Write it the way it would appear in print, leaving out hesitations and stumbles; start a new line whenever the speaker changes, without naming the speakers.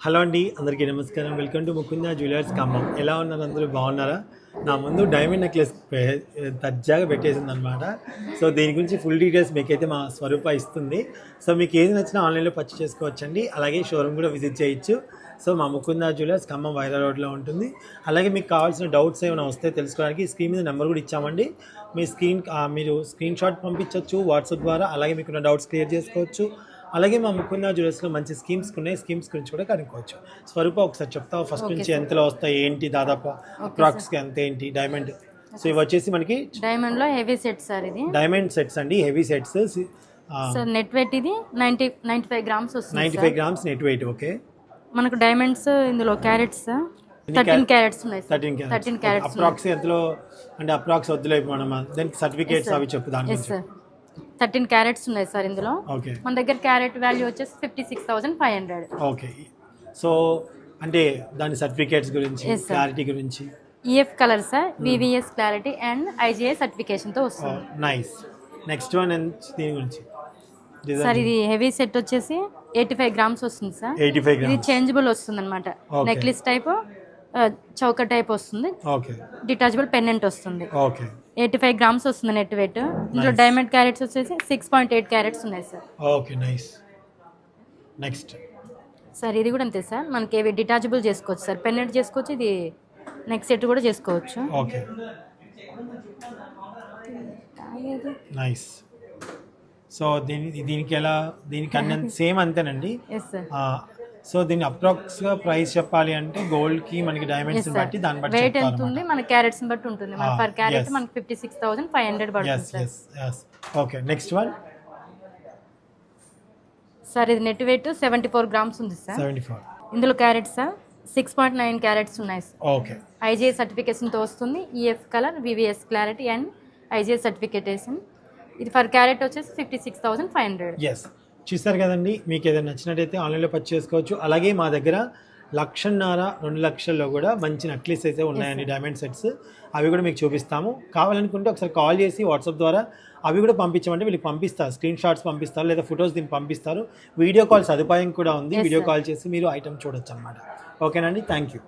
Hello అండి, అందరికీ నమస్కారం. Welcome to Mukunda jewellers Khammam. ఎలా ఉన్నారు? అందరూ బాగున్నారా? నా ముందు డైమండ్ నెక్లెస్ దర్జాగా పెట్టేసిందనమాట. సో దీని గురించి ఫుల్ డీటెయిల్స్ మీకైతే మా స్వరూప ఇస్తుంది. సో మీకు ఏది నచ్చినా ఆన్లైన్లో పర్చేస్ చేసుకోవచ్చండి. అలాగే షోరూమ్ కూడా విజిట్ చేయొచ్చు. సో మా ముకుంద జ్యువెలర్స్ ఖమ్మం వైరా రోడ్లో ఉంటుంది. అలాగే మీకు కావాల్సిన డౌట్స్ ఏమైనా వస్తే తెలుసుకోవడానికి స్క్రీన్ మీద నెంబర్ కూడా ఇచ్చామండి. మీరు స్క్రీన్ షాట్ పంపించవచ్చు వాట్సాప్ ద్వారా. అలాగే మీకున్న డౌట్స్ క్లియర్ చేసుకోవచ్చు. అలాగే మా ముకుంద జ్యువెలర్స్లో మంచి స్కీమ్స్ ఉన్నాయి. స్కీమ్స్ గురించి కూడా కనుక్కోవచ్చు. స్వరూప ఒకసారి చెప్తావు ఫస్ట్ నుంచి ఎంతలో వస్తాయి ఏంటి, దాదాపు అప్రాక్స్గా ఎంత ఏంటి డైమండ్? సో ఇవి వచ్చేసి మనకి
డైమండ్ లో హెవీ సెట్ సార్. ఇది
డైమండ్ సెట్స్ అండి, heavy sets.
Sir net weight ఇది 95 గ్రామ్స్ వస్తుంది.
95 గ్రామ్స్ నెట్ వెయిట్. ఓకే.
మనకు డైమండ్స్ ఇందులో క్యారెట్స్ 13 క్యారెట్స్ ఉన్నాయి. 13 క్యారెట్స్
అప్రాక్స్ ఎంతలో అంటే అప్రాక్స్ వద్దులే మనం దానికి సర్టిఫికేట్స్ అవి చెప్పు దాని గురించి.
13 క్యారెట్స్ ఉన్నాయి సార్ ఇందులో.
ఓకే.
మన దగ్గర క్యారెట్ వాల్యూ వచ్చేసి 56,500.
ఓకే. సో అంటే దాని సర్టిఫికేట్స్ గురించి, క్లారిటీ గురించి.
EF colour sir, VVS clarity and IGI certification తో వస్తుంది.
నైస్. నెక్స్ట్ వన్ దీని గురించి
సార్ ఇది హెవీ సెట్ వచ్చేసి 85 గ్రామ్స్ వస్తుంది సార్.
85 గ్రామ్స్.
ఇది చేంజబుల్ వస్తుంది అనమాట. నెక్లెస్ టైప్, చౌక టైప్ వస్తుంది.
ఓకే.
డిటాచబుల్ పెండెంట్ వస్తుంది.
ఓకే.
85 గ్రామ్స్ వస్తుంది నెట్ వెయిట్. ఇందులో డైమండ్ క్యారెట్స్ వచ్చేసి 6.8 క్యారెట్స్ ఉన్నాయి sir.
Okay, nice. Next
sir ఇది కూడా అంతే సార్. మనకి ఏవి డిటాచబుల్ చేసుకోవచ్చు సార్, పెండెంట్ చేసుకోవచ్చు, ఇది నెక్ సెట్ కూడా చేసుకోవచ్చు.
Okay, nice. సో దీనికి ఎలా, దీనికి అన్ని సేమ్ అంతేనండి.
Yes sir.
సో దీని అప్రాక్స్ గా ప్రైస్ చెప్పాలి అంటే గోల్డ్ కి మనకి డైమండ్స్ బట్టి దాన్ని బట్టి
వెయిట్ ఎంత ఉంది, మన క్యారెట్స్ బట్టి ఉంటుంది. మన పర్ క్యారెట్ మనకి 56,500 పడుతుంది sir.
Okay. Next one
sir ఇది నెట్ వెయిట్ 74 గ్రామ్స్ ఉంది సార్.
74.
ఇందులో క్యారెట్స్ సార్ 6.9 క్యారెట్స్ ఉన్నాయి సార్.
ఓకే.
ఐజిఐ సర్టిఫికేషన్ తో వస్తుంది. EF colour, VVS clarity and IGI certification. ఇది పర్ క్యారెట్ వచ్చేసి 56,500.
ఎస్. చూస్తారు కదండి, మీకు ఏదైనా నచ్చినట్టయితే ఆన్లైన్లో పర్చేస్ చేసుకోవచ్చు. అలాగే మా దగ్గర 1,50,000 2 లక్షల్లో కూడా మంచి నెక్లెస్ అయితే ఉన్నాయండి, డైమండ్ సెట్స్. అవి కూడా మీకు చూపిస్తాము. కావాలనుకుంటే ఒకసారి కాల్ చేసి వాట్సాప్ ద్వారా అవి కూడా పంపించమంటే వీళ్ళకి పంపిస్తారు. స్క్రీన్ షాట్స్ పంపిస్తారు లేదా ఫొటోస్ దీన్ని పంపిస్తారు. వీడియో కాల్ సదుపాయం కూడా ఉంది. వీడియో కాల్ చేసి మీరు ఐటమ్ చూడొచ్చు అనమాట. ఓకేనండి, థ్యాంక్ యూ.